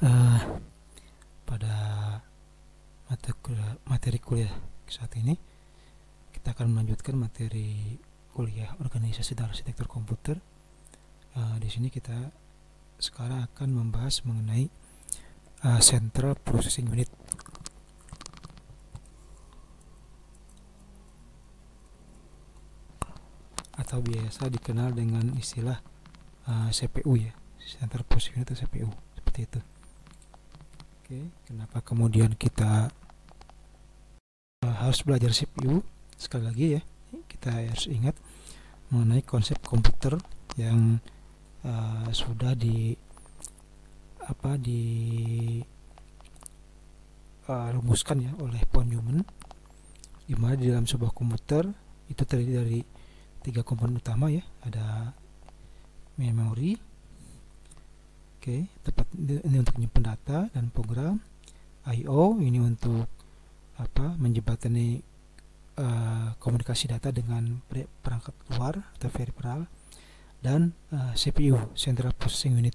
uh, pada materi kuliah saat ini kita akan melanjutkan materi kuliah organisasi dan arsitektur komputer. Di sini kita sekarang akan membahas mengenai Central Processing Unit. Atau biasa dikenal dengan istilah CPU ya, Central Processing Unit atau CPU, seperti itu. Oke, kenapa kemudian kita harus belajar CPU? Sekali lagi ya, kita harus ingat mengenai konsep komputer yang sudah rumuskan ya oleh von Neumann, di mana di dalam sebuah komputer itu terdiri dari 3 komponen utama ya, ada memori, tempat ini untuk menyimpan data dan program, I/O ini untuk menjembatani komunikasi data dengan perangkat luar atau peripheral, dan CPU, Central Processing Unit.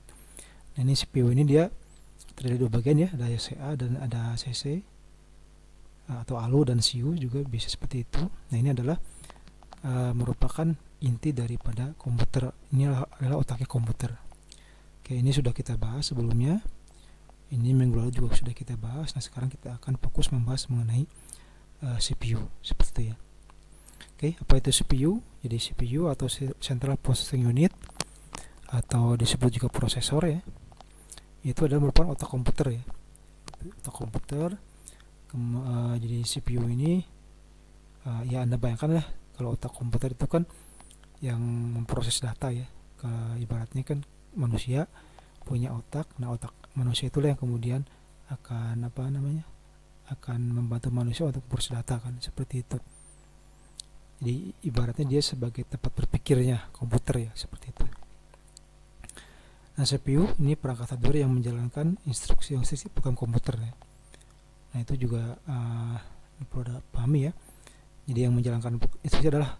Nah, ini CPU ini dia terdiri dari 2 bagian ya, ada CA dan ada CC, atau ALU dan CU juga bisa seperti itu. Nah, ini adalah merupakan inti daripada komputer. Ini adalah otaknya komputer. Oke, ini sudah kita bahas sebelumnya. Ini minggu lalu juga sudah kita bahas. Nah, sekarang kita akan fokus membahas mengenai CPU seperti itu ya. Oke, apa itu CPU? Jadi CPU atau Central Processing Unit atau disebut juga prosesor ya, itu adalah merupakan otak komputer ya. Otak komputer. Jadi CPU ini ya Anda bayangkan lah, kalau otak komputer itu kan yang memproses data ya. Ibaratnya kan manusia punya otak. Nah, otak manusia itulah yang kemudian akan akan membantu manusia untuk memproses data kan, seperti itu. Jadi ibaratnya dia sebagai tempat berpikirnya komputer ya, seperti itu. Nah, CPU ini perangkat hardware yang menjalankan instruksi program komputer ya. Nah, itu juga perlu dipahami ya. Jadi yang menjalankan instruksi adalah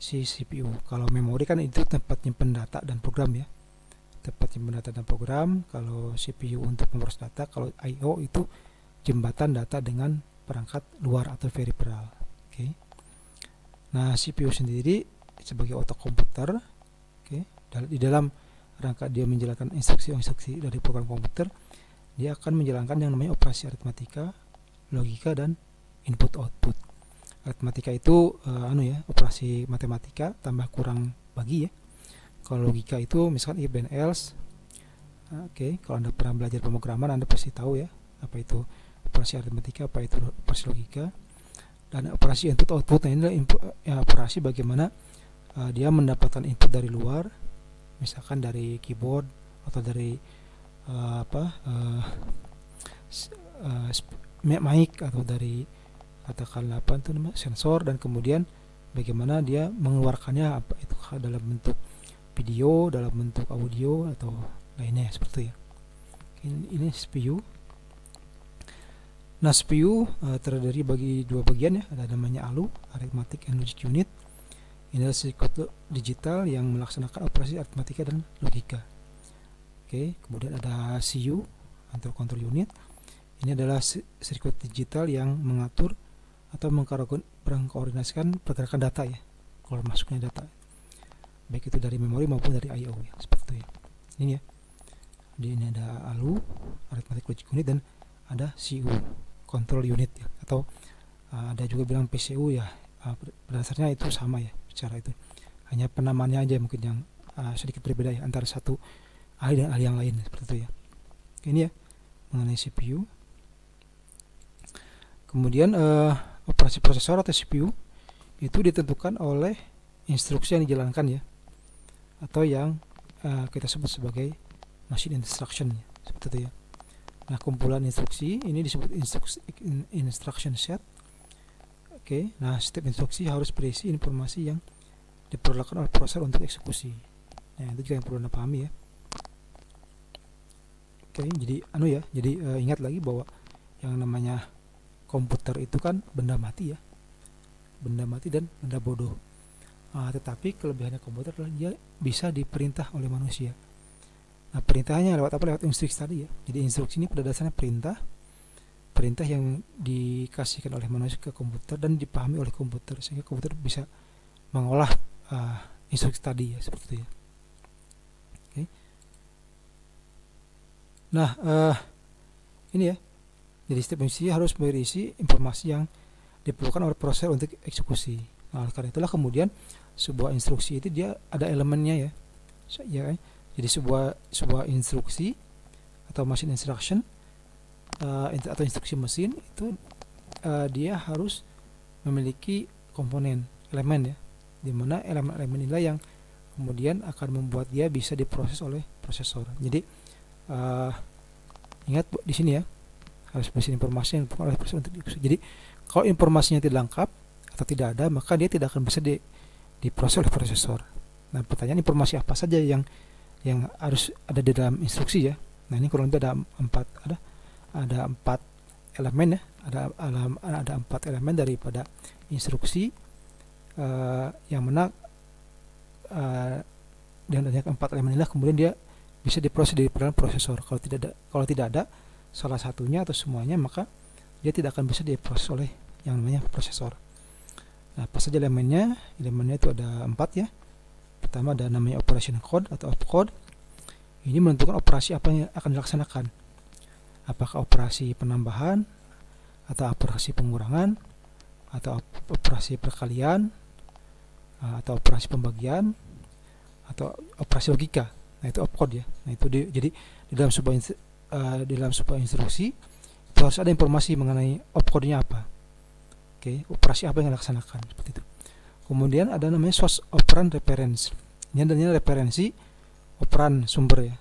si CPU. Kalau memori kan itu tempat nyimpen data dan program ya, tempat nyimpen data dan program. Kalau CPU untuk memproses data, kalau I/O itu jembatan data dengan perangkat luar atau peripheral. Oke. Nah, CPU sendiri sebagai otak komputer, di dalam rangka dia menjalankan instruksi-instruksi dari program komputer, dia akan menjalankan yang namanya operasi aritmatika, logika, dan input-output. Aritmatika itu operasi matematika tambah kurang bagi ya. Kalau logika itu misalkan if then else. Kalau Anda pernah belajar pemrograman, Anda pasti tahu ya apa itu operasi aritmatika, apa itu operasi logika. Dan operasi input output, nah ini adalah operasi bagaimana dia mendapatkan input dari luar, misalkan dari keyboard atau dari mic, atau dari katakanlah sensor, dan kemudian bagaimana dia mengeluarkannya, apa itu dalam bentuk video, dalam bentuk audio atau lainnya seperti itu ya. Ini CPU. Nah, CPU terdiri bagi 2 bagian ya, ada namanya ALU, Arithmetic and Logic Unit. Ini adalah sirkuit digital yang melaksanakan operasi aritmatika dan logika. Kemudian ada CU, Control Unit. Ini adalah sirkuit digital yang mengatur atau mengkoordinasikan pergerakan data ya, keluar masuknya data, baik itu dari memori maupun dari I/O ya, seperti itu ya. Ini ya. Ini ada ALU, Arithmetic Logic Unit, dan ada CU, Control Unit ya, atau ada juga bilang PCU ya. Berdasarnya itu sama ya, secara itu. Hanya penamaannya aja mungkin yang sedikit berbeda ya antara satu ahli dan ahli yang lain, seperti itu ya. Ini ya mengenai CPU. Kemudian operasi prosesor atau CPU itu ditentukan oleh instruksi yang dijalankan ya, atau yang kita sebut sebagai machine instruction ya, seperti itu ya. Nah, kumpulan instruksi ini disebut instruction set. Nah, setiap instruksi harus berisi informasi yang diperlukan oleh prosesor untuk eksekusi. Nah, itu juga yang perlu Anda pahami ya. Jadi ingat lagi bahwa yang namanya komputer itu kan benda mati ya, benda mati dan benda bodoh. Tetapi kelebihannya komputer adalah dia bisa diperintah oleh manusia. Nah, perintahnya lewat apa? Lewat instruksi tadi ya. Jadi instruksi ini pada dasarnya perintah yang dikasihkan oleh manusia ke komputer dan dipahami oleh komputer, sehingga komputer bisa mengolah instruksi tadi ya, seperti itu ya. Oke. Nah, ini ya. Jadi setiap instruksi harus berisi informasi yang diperlukan oleh prosesor untuk eksekusi. Nah, karena itulah kemudian sebuah instruksi itu dia ada elemennya ya. Ya kan? Jadi sebuah instruksi atau machine instruction atau instruksi mesin itu dia harus memiliki komponen elemen ya, dimana elemen-elemen inilah yang kemudian akan membuat dia bisa diproses oleh prosesor. Jadi ingat di sini ya, harus berisi informasi yang diperlukan oleh prosesor untuk dieksekusi. Jadi kalau informasinya tidak lengkap atau tidak ada, maka dia tidak akan bisa diproses oleh prosesor. Nah, pertanyaan informasi apa saja yang harus ada di dalam instruksi ya. Nah, ini kurang lebih ada empat elemen ya. Ada 4 elemen daripada instruksi yang mana dan adanya 4 elemen inilah kemudian dia bisa diproses di dalam prosesor. Kalau tidak ada salah satunya atau semuanya, maka dia tidak akan bisa diproses oleh yang namanya prosesor. Nah, apa saja elemennya? Elemennya itu ada 4 ya. Pertama ada namanya operation code atau opcode. Ini menentukan operasi apa yang akan dilaksanakan. Apakah operasi penambahan, atau operasi pengurangan, atau operasi perkalian, atau operasi pembagian, atau operasi logika. Nah, itu opcode ya. Nah, itu jadi di dalam sebuah instruksi itu harus ada informasi mengenai opcode-nya apa. Oke, operasi apa yang dilaksanakan, seperti itu. Kemudian ada namanya source operand reference. Ini adalah referensi operan sumber ya.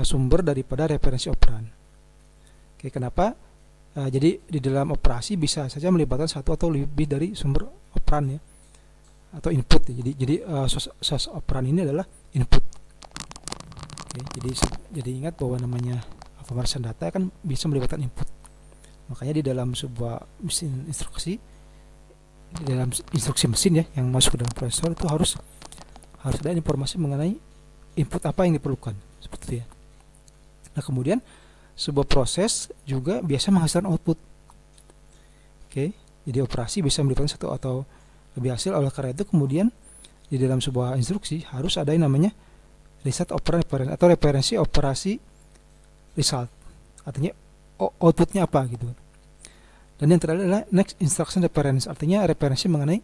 Sumber daripada referensi operan. Oke, kenapa? Jadi di dalam operasi bisa saja melibatkan satu atau lebih dari sumber operan ya, atau input ya. Jadi source operan ini adalah input. Oke, jadi ingat bahwa namanya pemrosesan data kan bisa melibatkan input. Makanya di dalam sebuah mesin instruksi, di dalam instruksi mesin ya yang masuk ke dalam prosesor itu harus ada informasi mengenai input apa yang diperlukan, seperti itu ya. Nah, kemudian sebuah proses juga biasa menghasilkan output. Oke, jadi operasi bisa melibatkan satu atau lebih hasil. Oleh karena itu kemudian di dalam sebuah instruksi harus ada yang namanya result operand reference atau referensi operasi result. Artinya outputnya apa gitu. Dan yang terakhir adalah next instruction reference, artinya referensi mengenai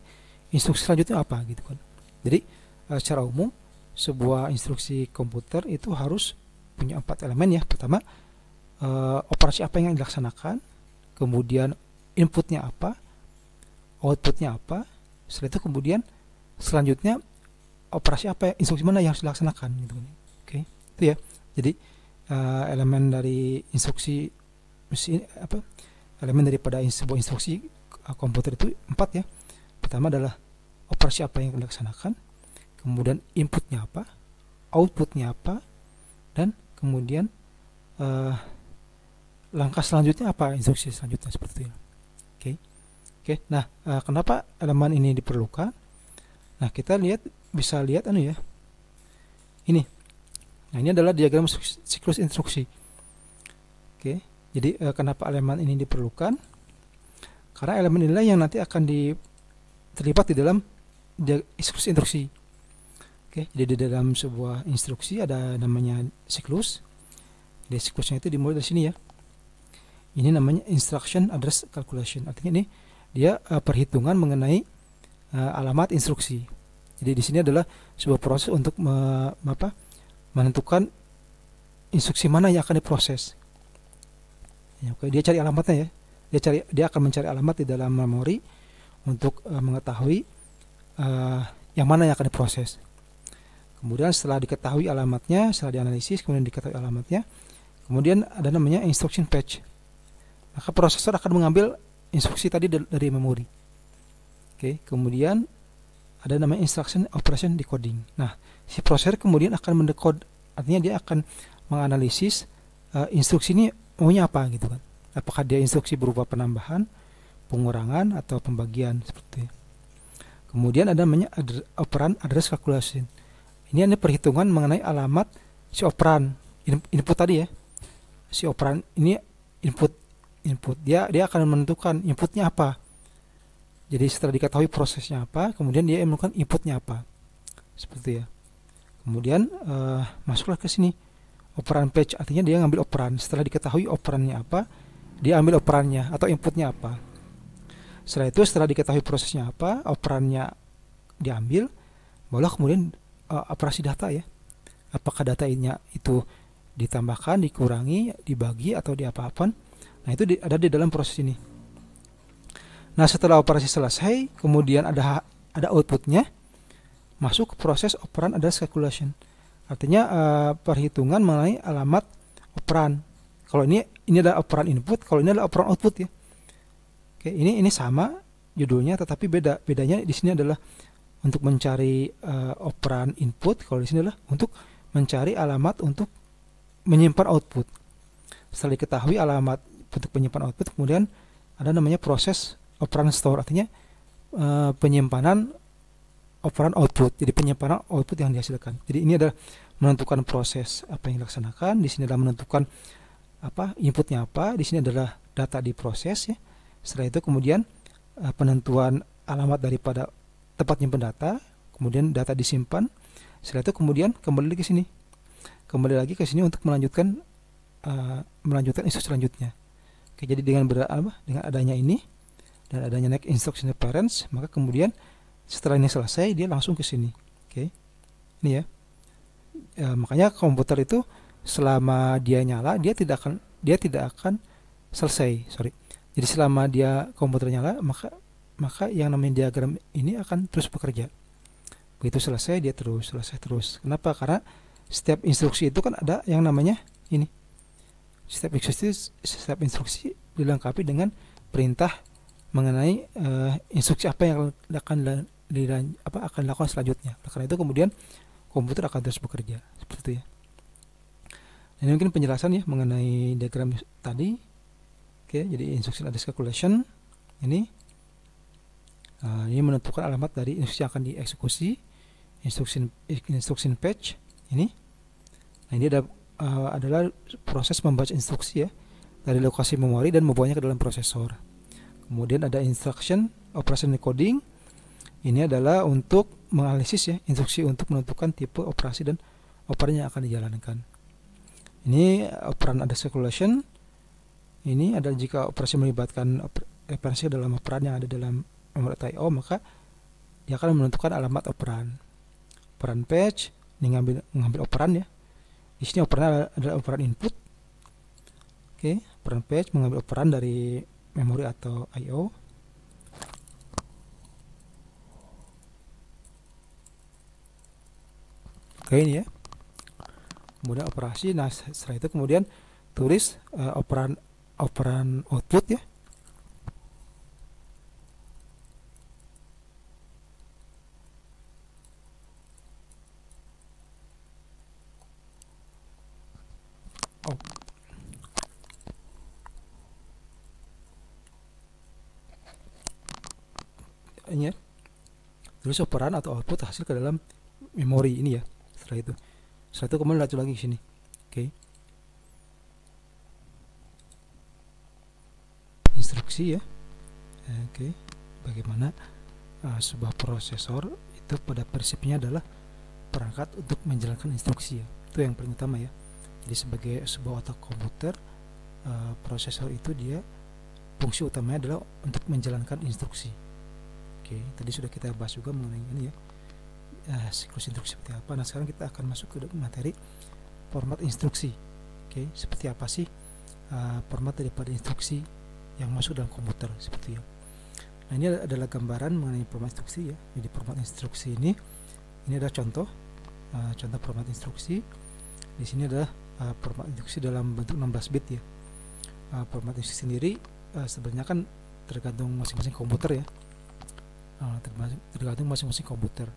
instruksi selanjutnya apa gitu kan. Jadi secara umum sebuah instruksi komputer itu harus punya 4 elemen ya. Pertama, operasi apa yang dilaksanakan, kemudian inputnya apa, outputnya apa, setelah itu kemudian selanjutnya operasi apa, instruksi mana yang harus dilaksanakan gitu kan. Oke, itu ya. Jadi elemen dari instruksi mesin elemen daripada sebuah instruksi komputer itu 4 ya. Pertama adalah operasi apa yang dilaksanakan, kemudian inputnya apa, outputnya apa, dan kemudian langkah selanjutnya apa, instruksi selanjutnya, seperti itu. Oke. Nah, kenapa elemen ini diperlukan? Nah, kita bisa lihat ya. Ini. Nah, ini adalah diagram siklus instruksi. Oke. Jadi kenapa elemen ini diperlukan? Karena elemen inilah yang nanti akan terlibat di dalam siklus instruksi. Oke, jadi di dalam sebuah instruksi ada namanya siklus. Di siklusnya itu dimulai dari sini ya. Ini namanya instruction address calculation. Artinya ini dia perhitungan mengenai alamat instruksi. Jadi di sini adalah sebuah proses untuk menentukan instruksi mana yang akan diproses. Ya, oke, dia cari alamatnya ya. Dia akan mencari alamat di dalam memori untuk mengetahui yang mana yang akan diproses. Kemudian setelah diketahui alamatnya, setelah dianalisis, kemudian diketahui alamatnya, kemudian ada namanya instruction fetch. Maka prosesor akan mengambil instruksi tadi dari memori. Oke, kemudian ada namanya instruction operation decoding. Nah, si prosesor kemudian akan mendekode, artinya dia akan menganalisis instruksi ini maunya apa gitu kan. Apakah dia instruksi berupa penambahan, pengurangan, atau pembagian, seperti itu. Kemudian ada namanya operand address calculation. Ini ada perhitungan mengenai alamat si operan input tadi ya. Si operan ini input dia akan menentukan inputnya apa. Jadi setelah diketahui prosesnya apa, kemudian dia menentukan inputnya apa. Seperti ya. Kemudian masuklah ke sini operan fetch, artinya dia ngambil operan. Setelah diketahui operannya apa, dia ambil operannya atau inputnya apa. Setelah itu, setelah diketahui prosesnya apa, operannya diambil, barulah kemudian operasi data ya. Apakah datanya itu ditambahkan, dikurangi, dibagi, atau diapa-apakan. Nah, itu ada di dalam proses ini. Nah, setelah operasi selesai, kemudian ada outputnya, masuk ke proses operan address calculation. Artinya perhitungan mengenai alamat operan. Kalau ini adalah operan input, kalau ini adalah operan output ya. Oke, ini sama judulnya, tetapi bedanya di sini adalah untuk mencari operan input, kalau di sini adalah untuk mencari alamat untuk menyimpan output. Setelah diketahui alamat untuk penyimpan output, kemudian ada namanya proses operan store, artinya penyimpanan operan output. Jadi penyimpanan output yang dihasilkan. Jadi ini adalah menentukan proses apa yang dilaksanakan. Di sini adalah menentukan apa inputnya apa. Di sini adalah data diproses ya. Setelah itu kemudian penentuan alamat daripada tempat nyimpan data, kemudian data disimpan. Setelah itu kemudian kembali lagi ke sini untuk melanjutkan instruksi selanjutnya. Oke, jadi dengan adanya ini dan adanya next instruction parents, maka kemudian setelah ini selesai dia langsung ke sini. Oke, ini ya. Makanya komputer itu selama dia nyala dia tidak akan selesai. Jadi selama komputer nyala, maka yang namanya diagram ini akan terus bekerja. Begitu selesai dia selesai terus. Kenapa? Karena setiap instruksi itu kan ada yang namanya ini. Setiap instruksi dilengkapi dengan perintah mengenai instruksi apa yang akan dilakukan selanjutnya. Karena itu kemudian komputer akan terus bekerja seperti itu ya. Ini mungkin penjelasan ya mengenai diagram tadi. Oke, jadi instruction address calculation ini menentukan alamat dari instruksi yang akan dieksekusi. Instruction fetch ini. Nah, ini adalah proses membaca instruksi ya dari lokasi memori dan membawanya ke dalam prosesor. Kemudian ada instruction operation encoding. Ini adalah untuk menganalisis ya instruksi untuk menentukan tipe operasi dan operan yang akan dijalankan. Ini operan address calculation. Ini adalah jika operasi melibatkan referensi dalam operan yang ada dalam memori I/O, maka dia akan menentukan alamat operan. Operan fetch ini mengambil operan ya. Di sini operan adalah operan input. Oke, operan fetch mengambil operan dari memori atau I/O. Oke, ini ya. Kemudian operasi. Nah, setelah itu kemudian tulis operan output ya. Ini ya. Tulis operan atau output hasil ke dalam memori ini ya. Setelah itu kemudian lanjut lagi ke sini. Oke. Instruksi ya. Oke. Bagaimana sebuah prosesor itu pada prinsipnya adalah perangkat untuk menjalankan instruksi ya. Itu yang paling utama ya. Jadi sebagai sebuah otak komputer, prosesor itu dia fungsi utamanya adalah untuk menjalankan instruksi. Oke, tadi sudah kita bahas juga mengenai ini ya. Siklus instruksi seperti apa. Nah, sekarang kita akan masuk ke materi format instruksi. Oke, seperti apa sih format daripada instruksi yang masuk dalam komputer seperti ya. Nah, ini adalah gambaran mengenai format instruksi ya. Jadi format instruksi ini adalah contoh format instruksi. Di sini adalah format instruksi dalam bentuk 16 bit ya. Format instruksi sendiri sebenarnya kan tergantung masing-masing komputer ya. Tergantung masing-masing komputer.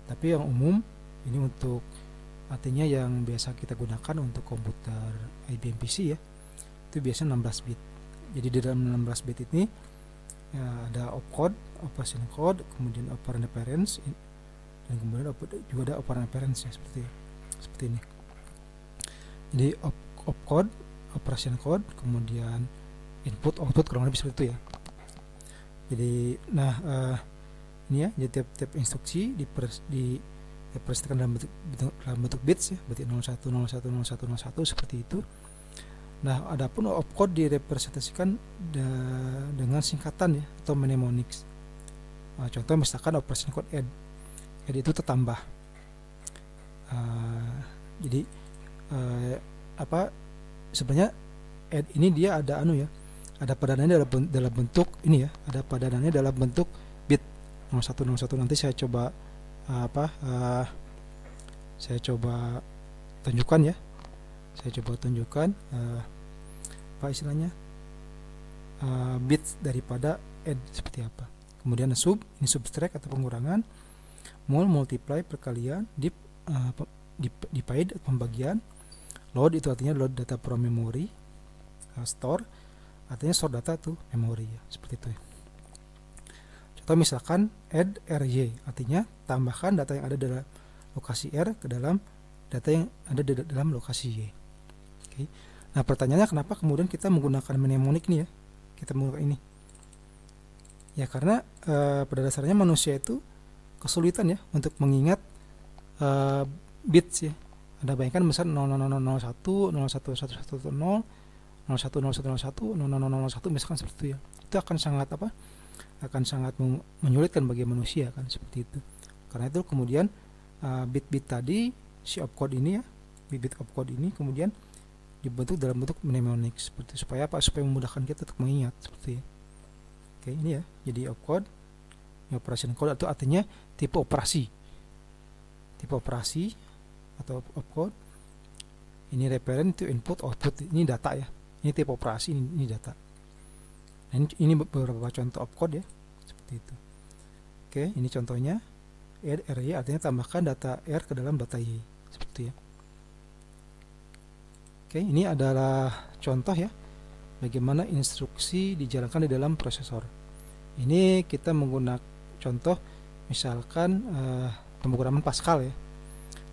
Tapi yang umum ini untuk artinya yang biasa kita gunakan untuk komputer IBM PC ya, itu biasanya 16 bit. Jadi di dalam 16 bit ini ada opcode, operation code, kemudian operand reference, dan kemudian juga ada operan reference ya, seperti ini. Jadi opcode, operation code, kemudian input output, kurang lebih seperti itu ya. Jadi ini ya, jadi tiap instruksi dipresentasikan dalam bentuk bits ya, berarti 01010101 seperti itu. Nah, adapun opcode direpresentasikan dengan singkatan ya, atau mnemonics. Contoh misalkan operation code add itu tertambah. Jadi sebenarnya add ini dia ada ada padanannya dalam bentuk ini ya, ada padanannya dalam bentuk bit 0101. Nanti saya coba saya coba tunjukkan ya. Saya coba tunjukkan apa istilahnya bit daripada add seperti apa. Kemudian sub, ini subtract atau pengurangan, mul multiply perkalian, divide pembagian, load itu artinya load data from memory, store artinya store data to memory ya, seperti itu ya. Contoh misalkan add ry artinya tambahkan data yang ada dalam lokasi r ke dalam data yang ada di dalam lokasi y. Oke. Nah, pertanyaannya kenapa kemudian kita menggunakan mnemonic nih ya? Kita menggunakan ini. Ya karena pada dasarnya manusia itu kesulitan ya untuk mengingat bits ya. Anda bayangkan misalnya 0001, 011110, 010101, 0001 misalkan seperti itu ya. Itu akan sangat akan sangat menyulitkan bagi manusia kan, seperti itu. Karena itu kemudian bit-bit tadi si opcode ini ya, bit opcode ini kemudian dibentuk dalam bentuk mnemonic seperti supaya memudahkan kita untuk mengingat seperti ya. Oke, ini ya. Jadi opcode, operation code itu artinya tipe operasi. Tipe operasi atau opcode. Ini referent to input output, ini data ya. Ini tipe operasi, ini data. Nah, ini beberapa contoh opcode ya, seperti itu. Oke, ini contohnya. Add ry artinya tambahkan data r ke dalam data y, seperti ya. Oke, ini adalah contoh ya bagaimana instruksi dijalankan di dalam prosesor. Ini kita menggunakan contoh misalkan pemrograman Pascal ya.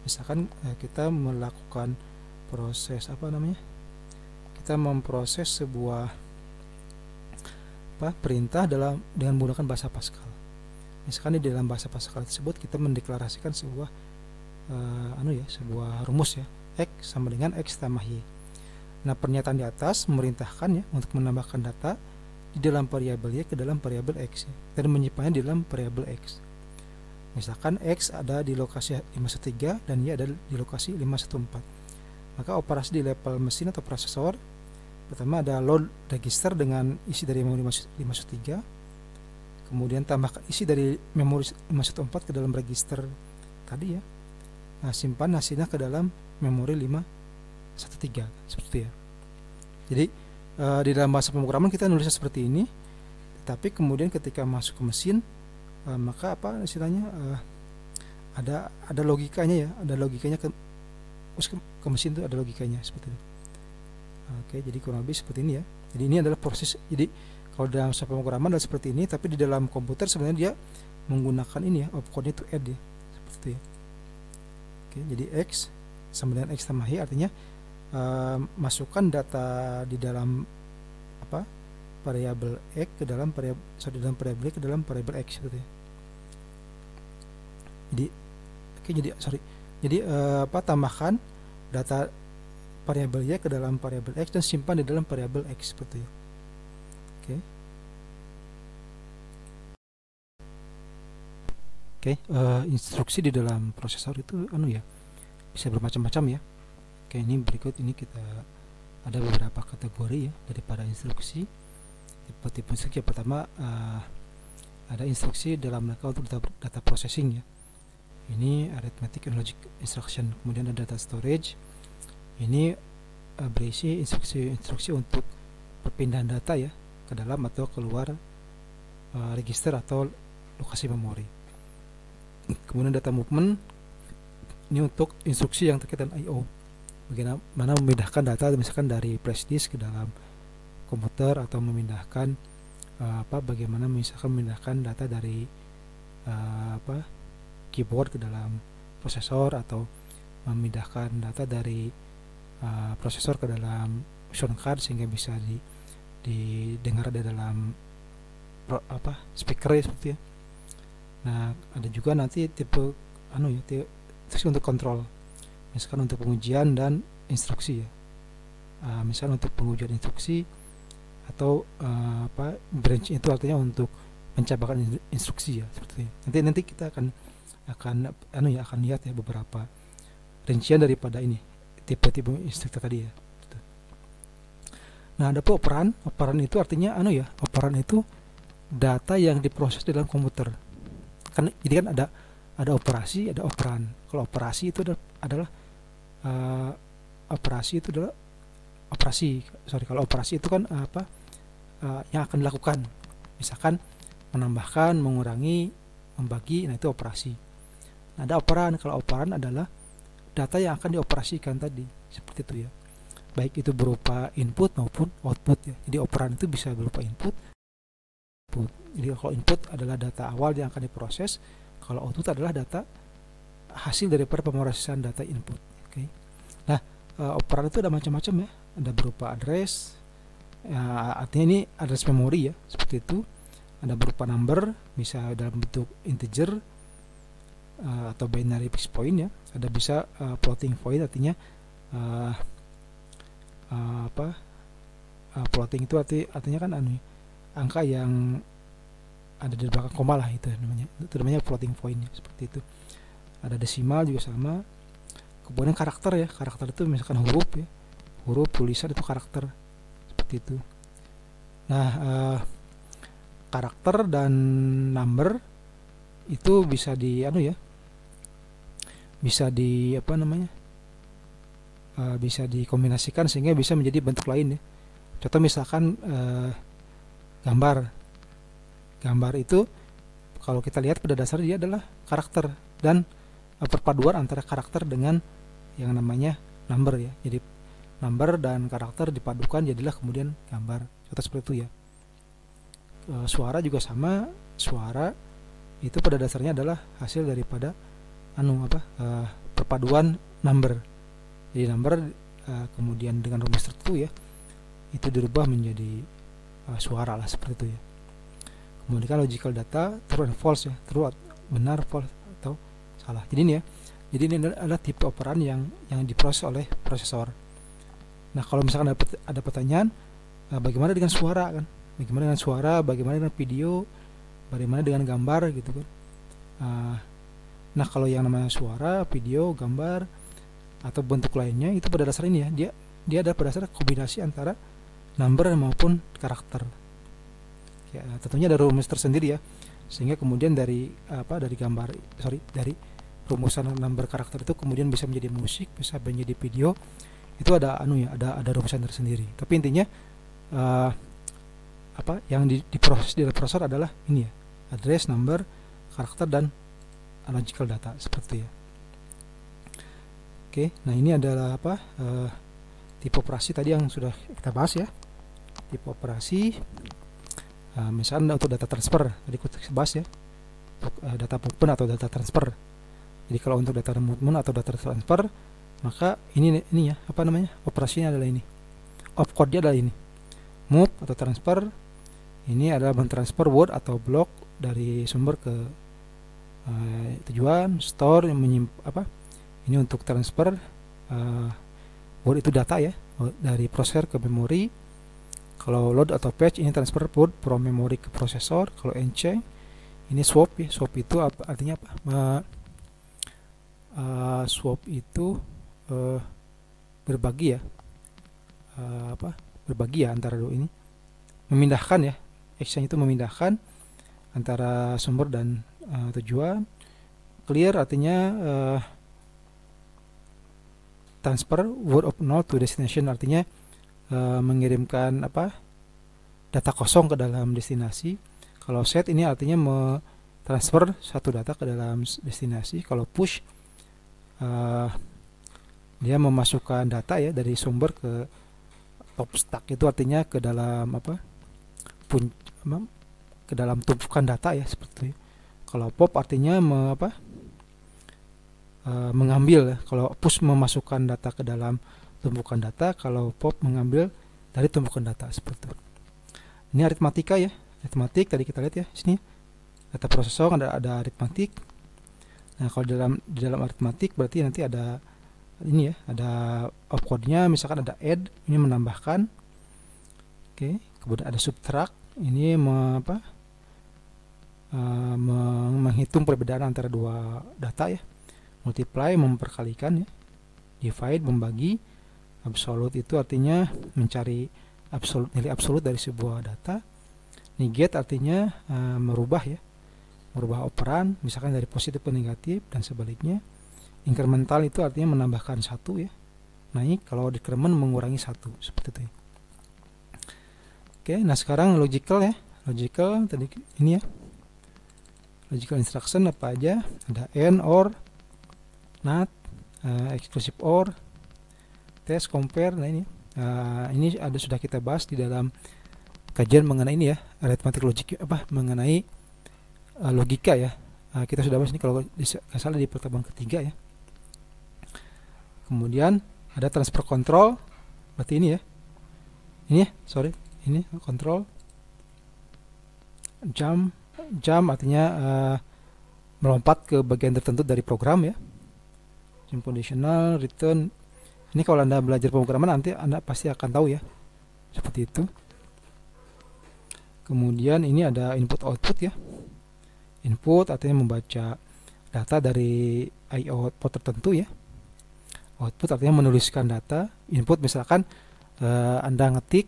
Misalkan kita melakukan proses kita memproses sebuah perintah dengan menggunakan bahasa Pascal. Misalkan di dalam bahasa Pascal tersebut kita mendeklarasikan sebuah sebuah rumus ya, x sama dengan x tambah y. Nah, pernyataan di atas memerintahkan ya untuk menambahkan data di dalam variabel y ke dalam variabel x ya, dan menyimpannya di dalam variabel x. Misalkan x ada di lokasi 513 dan y ada di lokasi 514. Maka operasi di level mesin atau prosesor, pertama ada load register dengan isi dari memori 513, kemudian tambahkan isi dari memori 514 ke dalam register tadi ya. Nah, simpan hasilnya ke dalam memori 513 seperti ya. Jadi di dalam bahasa pemrograman kita nulisnya seperti ini, tetapi kemudian ketika masuk ke mesin maka istilahnya ada logikanya ya, ada logikanya ke mesin itu ada logikanya seperti itu. Oke, jadi kurang lebih seperti ini ya. Jadi ini adalah proses. Jadi kalau dalam bahasa pemrograman adalah seperti ini, tapi di dalam komputer sebenarnya dia menggunakan ini ya, opcode itu add ya, seperti itu ya. Oke, jadi x sama dengan x tambah y artinya masukkan data di dalam variabel x ke dalam variabel y ke dalam variabel x gitu ya. Jadi tambahkan data variabel y ke dalam variabel x dan simpan di dalam variabel x seperti itu. Oke, instruksi di dalam prosesor itu bisa bermacam-macam ya. Oke, ini berikut ini kita ada beberapa kategori ya daripada instruksi. Tipe-tipe instruksi yang pertama ada instruksi dalam rangka untuk data processing ya. Ini arithmetic and logic instruction. Kemudian ada data storage. Ini berisi instruksi untuk perpindahan data ya ke dalam atau keluar register atau lokasi memori. Kemudian data movement, ini untuk instruksi yang terkait dengan I/O, bagaimana memindahkan data misalkan dari flash disk ke dalam komputer, atau memindahkan bagaimana misalkan memindahkan data dari keyboard ke dalam prosesor, atau memindahkan data dari prosesor ke dalam sound card sehingga bisa didengar di dalam speaker ya, seperti ya. Nah, ada juga nanti tipe untuk kontrol, misalkan untuk pengujian dan instruksi ya. Misalkan untuk pengujian instruksi atau branch itu artinya untuk mencabangkan instruksi ya, seperti itu. Nanti kita akan lihat ya beberapa rincian daripada ini tipe-tipe instruksi tadi ya. Nah, ada operan. Operan itu artinya operan itu data yang diproses dalam komputer. Jadi kan ada operasi, ada operan. Kalau operasi itu adalah kalau operasi itu kan yang akan dilakukan, misalkan menambahkan, mengurangi, membagi, nah itu operasi. Nah, ada operan. Kalau operan adalah data yang akan dioperasikan tadi, seperti itu ya, baik itu berupa input maupun output ya. Jadi operan itu bisa berupa input. Jadi kalau input adalah data awal yang akan diproses, kalau output adalah data hasil daripada pemrosesan data input. Oke. Nah, operan itu ada macam-macam ya, ada berupa address ya, artinya ini address memori ya, seperti itu. Ada berupa number, bisa dalam bentuk integer atau binary fixed point ya. Ada bisa floating point, artinya floating itu artinya kan angka yang ada di belakang koma lah, itu namanya floating point ya, seperti itu. Ada desimal juga sama. Kemudian karakter ya, karakter itu misalkan huruf ya, huruf, tulisan itu karakter, seperti itu. Nah, karakter dan number itu bisa bisa dikombinasikan sehingga bisa menjadi bentuk lain ya. Contoh misalkan gambar itu kalau kita lihat pada dasarnya dia adalah karakter dan perpaduan antara karakter dengan yang namanya number ya. Jadi number dan karakter dipadukan jadilah kemudian gambar. Contoh seperti itu ya. Suara juga sama. Suara itu pada dasarnya adalah hasil daripada perpaduan number. Jadi number kemudian dengan rumus tertentu ya, itu dirubah menjadi suara lah, seperti itu ya. Kemudian logical data, true and false ya, true benar, false atau salah. Jadi ini ya, jadi ini adalah tipe operan yang diproses oleh prosesor. Nah, kalau misalkan ada pertanyaan, bagaimana dengan suara kan? Bagaimana dengan suara? Bagaimana dengan video? Bagaimana dengan gambar gitu kan? Nah, kalau yang namanya suara, video, gambar atau bentuk lainnya itu pada dasar ini ya, dia ada pada dasar kombinasi antara number maupun karakter. Ya, tentunya ada rumus tersendiri ya, sehingga kemudian dari rumusan number karakter itu kemudian bisa menjadi musik, bisa menjadi video. Itu ada ada rumusan tersendiri. Tapi intinya yang diproses di prosesor adalah ini ya, address, number, karakter, dan logical data, seperti ya. Oke, nah ini adalah tipe operasi tadi yang sudah kita bahas ya. Tipe operasi misalnya untuk data transfer tadi kita bahas ya, untuk data movement atau data transfer. Jadi kalau untuk data movement atau data transfer, maka ini ya, operasinya adalah ini, opcode-nya adalah ini, move atau transfer. Ini adalah mentransfer word atau block dari sumber ke tujuan. Store yang ini untuk transfer word itu data ya, dari prosesor ke memori. Kalau load atau fetch ini transfer word from memory ke prosesor. Kalau enchain ini swap ya, swap itu artinya apa? Swap itu berbagi ya, berbagi ya antara dua ini, memindahkan ya, exchange itu memindahkan antara sumber dan tujuan. Clear artinya transfer word of null to destination, artinya mengirimkan data kosong ke dalam destinasi. Kalau set ini artinya transfer satu data ke dalam destinasi. Kalau push dia memasukkan data ya dari sumber ke top stack, itu artinya ke dalam ke dalam tumpukan data ya, seperti itu. Kalau pop artinya mengambil. Kalau push memasukkan data ke dalam tumpukan data, kalau pop mengambil dari tumpukan data, seperti itu. Ini aritmatika ya, aritmatik tadi kita lihat ya sini, data prosesor ada aritmatik. Nah kalau di dalam aritmatik berarti nanti ada ini ya, ada opcode-nya, misalkan ada add, ini menambahkan. Oke, kemudian ada subtract, ini menghitung perbedaan antara dua data ya. Multiply, memperkalikan ya. Divide, membagi. Absolute itu artinya mencari nilai absolut dari sebuah data. Negate artinya merubah ya, merubah operan, misalkan dari positif ke negatif dan sebaliknya. Incremental itu artinya menambahkan satu ya, naik. Kalau decrement mengurangi satu, seperti itu ya. Oke, nah sekarang logical ya. Logical tadi ini ya, logical instruction apa aja, ada and, or, not, exclusive or, test, compare. Nah ini ada sudah kita bahas di dalam kajian mengenai ini ya, arithmetic logic mengenai logika ya. Kita sudah bahas ini kalau nggak salah di pertemuan ketiga ya. Kemudian ada transfer control, berarti ini ya, ini control. Jump artinya melompat ke bagian tertentu dari program ya. Conditional, return. Ini kalau Anda belajar pemrograman nanti Anda pasti akan tahu ya, seperti itu. Kemudian ini ada input output ya. Input artinya membaca data dari I/O output tertentu ya. Output artinya menuliskan data. Input misalkan Anda ngetik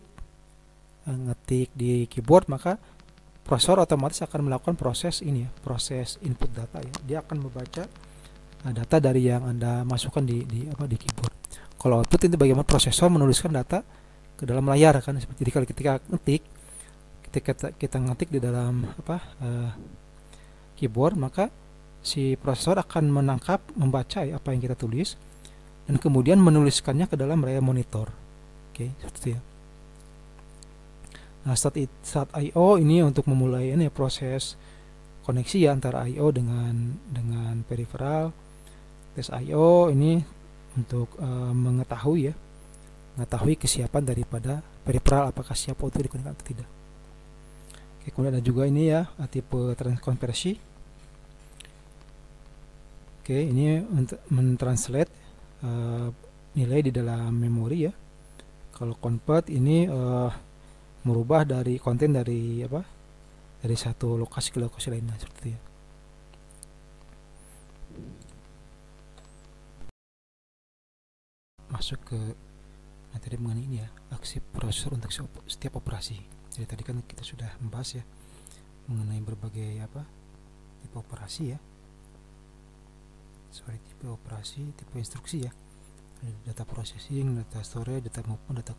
di keyboard, maka prosesor otomatis akan melakukan proses ini ya, proses input data ya. Dia akan membaca data dari yang Anda masukkan di keyboard. Kalau output itu bagaimana prosesor menuliskan data ke dalam layar kan, seperti kalau ketika kita ngetik di dalam keyboard, maka si prosesor akan menangkap, membaca ya, apa yang kita tulis, dan kemudian menuliskannya ke dalam layar monitor. Oke, seperti itu ya. Nah, start I/O ini untuk memulai ini proses koneksi ya antara I/O dengan peripheral. Tes I/O ini untuk mengetahui kesiapan daripada peripheral, apakah siap untuk digunakan atau tidak. Oke, kemudian ada juga ini ya tipe konversi. Oke, ini untuk mentranslate nilai di dalam memori ya. Kalau convert ini merubah dari konten dari satu lokasi ke lokasi lainnya, seperti itu ya. Masuk ke materi mengenai ini ya, aksi prosesor untuk setiap operasi. Jadi tadi kan kita sudah membahas ya mengenai berbagai tipe operasi ya. Tipe operasi, tipe instruksi ya. Data processing, data storage, data maupun data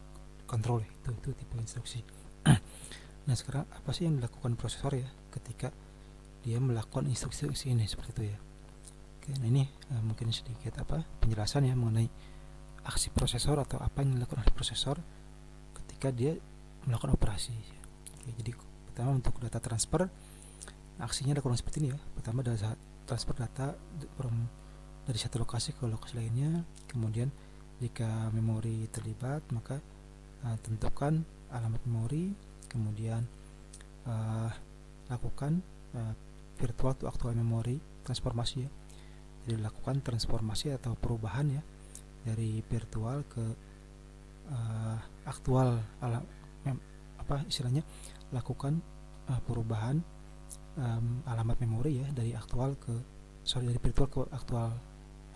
control ya. Itu tipe instruksi. Nah sekarang apa sih yang dilakukan prosesor ya ketika dia melakukan instruksi ini, seperti itu ya. Oke, nah ini mungkin sedikit penjelasan ya mengenai aksi prosesor atau apa yang dilakukan oleh prosesor ketika dia melakukan operasi. Oke, jadi pertama untuk data transfer, aksinya ada kurang seperti ini ya. Pertama adalah transfer data dari satu lokasi ke lokasi lainnya. Kemudian jika memori terlibat, maka tentukan alamat memori, kemudian lakukan virtual to actual memory transformasi ya. Jadi lakukan transformasi atau perubahan ya dari virtual ke aktual, istilahnya lakukan perubahan alamat memori ya dari dari virtual ke aktual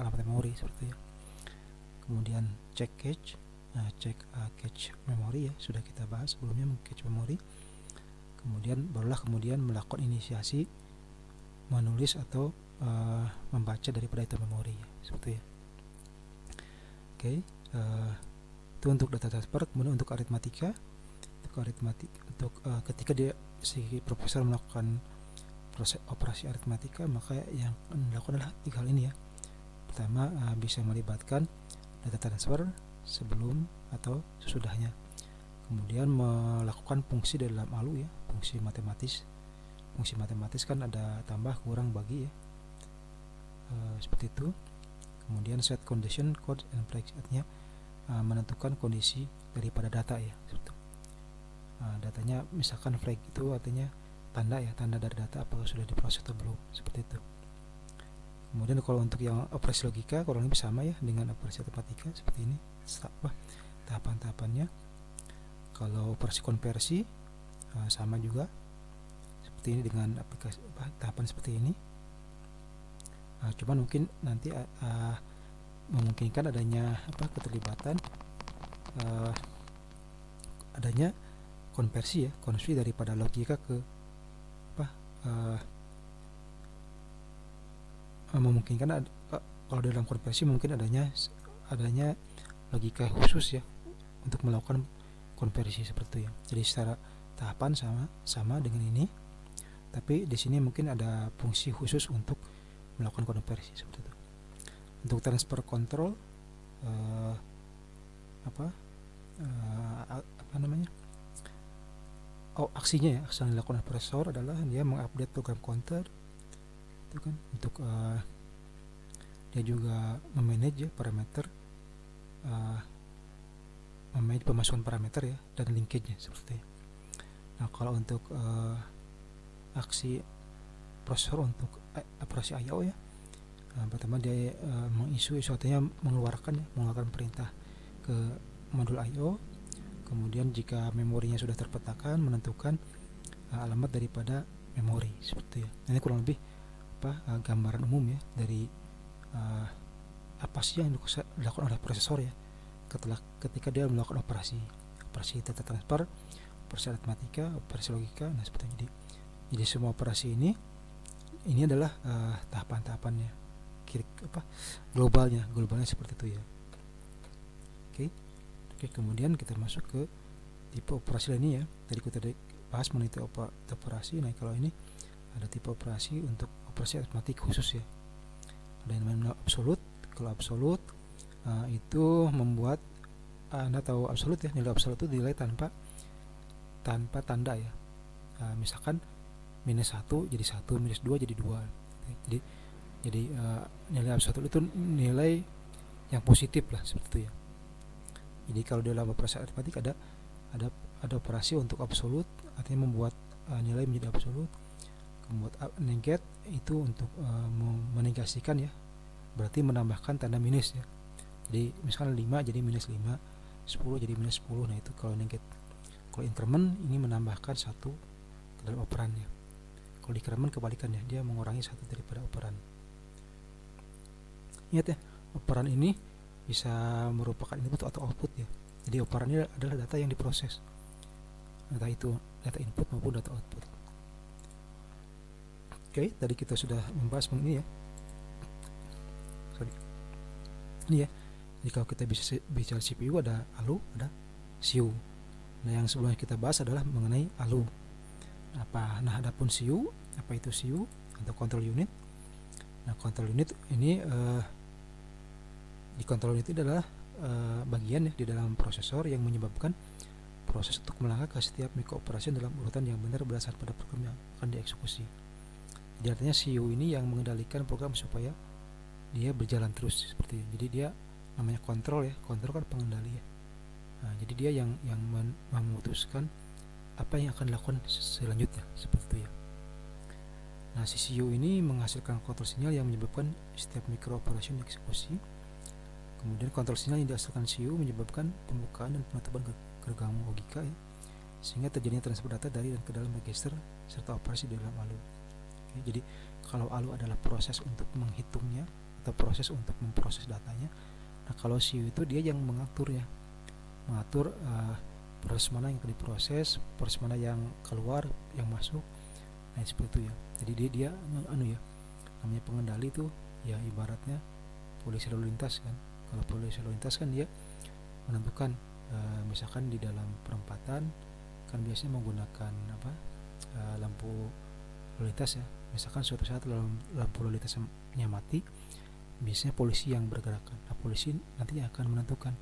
alamat memori, seperti ya. Kemudian cek cache, cache memori ya, sudah kita bahas sebelumnya cache memori. Kemudian kemudian melakukan inisiasi menulis atau membaca daripada itu memori ya, seperti ya. Oke, itu untuk data transfer. Kemudian untuk aritmatika, ketika si profesor melakukan proses operasi aritmatika, maka yang dilakukan adalah 3 hal ini ya. Pertama, bisa melibatkan data transfer sebelum atau sesudahnya. Kemudian melakukan fungsi dalam ALU ya, fungsi matematis. Fungsi matematis kan ada tambah, kurang, bagi ya, seperti itu. Kemudian set condition code and flag, artinya menentukan kondisi daripada data ya. Datanya misalkan flag itu artinya tanda ya, tanda dari data apakah sudah diproses atau belum, seperti itu. Kemudian kalau untuk yang operasi logika kurang lebih sama ya dengan operasi matematika, seperti ini tahapan-tahapannya. Kalau operasi konversi sama juga seperti ini dengan aplikasi tahapan seperti ini. Cuman mungkin nanti memungkinkan adanya keterlibatan adanya konversi daripada logika ke memungkinkan kalau dalam konversi mungkin adanya logika khusus ya untuk melakukan konversi seperti itu ya. Jadi secara tahapan sama dengan ini, tapi di sini mungkin ada fungsi khusus untuk melakukan konversi seperti itu. Untuk transfer control aksinya ya, aksi yang dilakukan prosesor adalah dia mengupdate program counter itu kan, untuk dia juga memanage ya parameter, memanage pemasukan parameter ya dan linkage-nya seperti itu. Nah, kalau untuk aksi prosesor untuk operasi I/O ya, pertama dia mengisu artinya mengeluarkan perintah ke modul I/O. Kemudian jika memorinya sudah terpetakan, menentukan alamat daripada memori seperti ya. Ini kurang lebih gambaran umum ya dari apa sih yang dilakukan oleh prosesor ya ketika dia melakukan operasi data transfer, operasi aritmatika, operasi logika. Nah, seperti ini. Jadi semua operasi ini adalah tahapan-tahapannya, globalnya seperti itu ya. Oke, kemudian kita masuk ke tipe operasi lainnya ya. Tadi kita bahas mengenai tipe operasi. Nah, kalau ini ada tipe operasi untuk operasi aritmatik khusus ya. Ada yang namanya absolut. Kalau absolut itu membuat Anda tahu absolut ya, nilai absolut itu nilai tanpa tanda ya. Misalkan -1 jadi 1, -2 jadi 2. Jadi nilai absolut itu nilai yang positif lah seperti itu ya. Jadi kalau dalam operasi aritmatik ada operasi untuk absolut, artinya membuat nilai menjadi absolut. Membuat negate itu untuk menegasikan ya, berarti menambahkan tanda minus ya. Jadi misalkan 5 jadi -5, 10 jadi -10. Nah, itu kalau negate. Kalau increment ini menambahkan 1 ke dalam operannya. Kalau decrement kebalikannya, dia mengurangi 1 daripada operan. Ingat ya, operan ini bisa merupakan input atau output ya. Jadi operannya adalah data yang diproses, data itu data input maupun data output. Oke, tadi kita sudah membahas mengenai ini ya. Jadi kalau kita bisa bicara CPU ada ALU, ada CU. Nah, yang sebelumnya kita bahas adalah mengenai ALU. Nah, adapun CU, apa itu CU atau control unit? Nah, control unit ini di control unit itu adalah bagian ya di dalam prosesor yang menyebabkan proses untuk melangkah ke setiap mikro-operasi dalam urutan yang benar berdasarkan pada program yang akan dieksekusi. Jadi artinya CU ini yang mengendalikan program supaya dia berjalan terus seperti ini. Jadi dia namanya kontrol ya, kontrol kan pengendali ya. Nah, jadi dia yang memutuskan apa yang akan dilakukan selanjutnya seperti itu ya. Nah, si CU ini menghasilkan kontrol sinyal yang menyebabkan setiap mikro-operasi dieksekusi. Kemudian kontrol sinyal yang dihasilkan CU menyebabkan pembukaan dan penutupan gerbang logika ya, sehingga terjadinya transfer data dari dan ke dalam register serta operasi di dalam ALU. Oke, jadi kalau ALU adalah proses untuk menghitungnya atau proses untuk memproses datanya. Nah, kalau CU itu dia yang mengatur proses mana yang akan diproses, proses mana yang keluar, yang masuk. Nah, seperti itu ya. Jadi dia namanya pengendali itu ya ibaratnya polisi lalu lintas kan. Kalau polisi lalu lintas kan dia menentukan misalkan di dalam perempatan kan biasanya menggunakan lampu lalu lintas ya. Misalkan suatu saat lampu lalu lintasnya mati, biasanya polisi yang bergerak. Nah, polisi nanti akan menentukan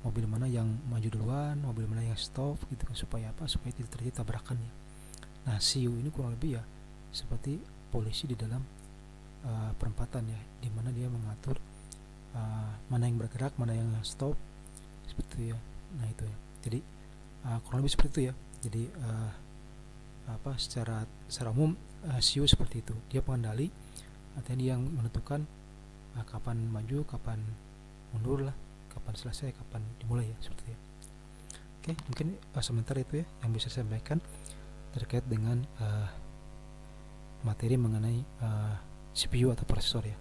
mobil mana yang maju duluan, mobil mana yang stop gitu kan, supaya tidak terjadi tabrakan ya. Nah, CU ini kurang lebih ya seperti polisi di dalam perempatan ya, di mana dia mengatur mana yang bergerak, mana yang stop, seperti itu ya. Nah itu ya, jadi kurang lebih seperti itu ya. Jadi secara umum CEO seperti itu, dia pengendali, artinya dia yang menentukan kapan maju, kapan mundur lah, kapan selesai, kapan dimulai ya, seperti itu ya. Oke, mungkin sementara itu ya yang bisa saya sampaikan terkait dengan materi mengenai CPU atau prosesor ya.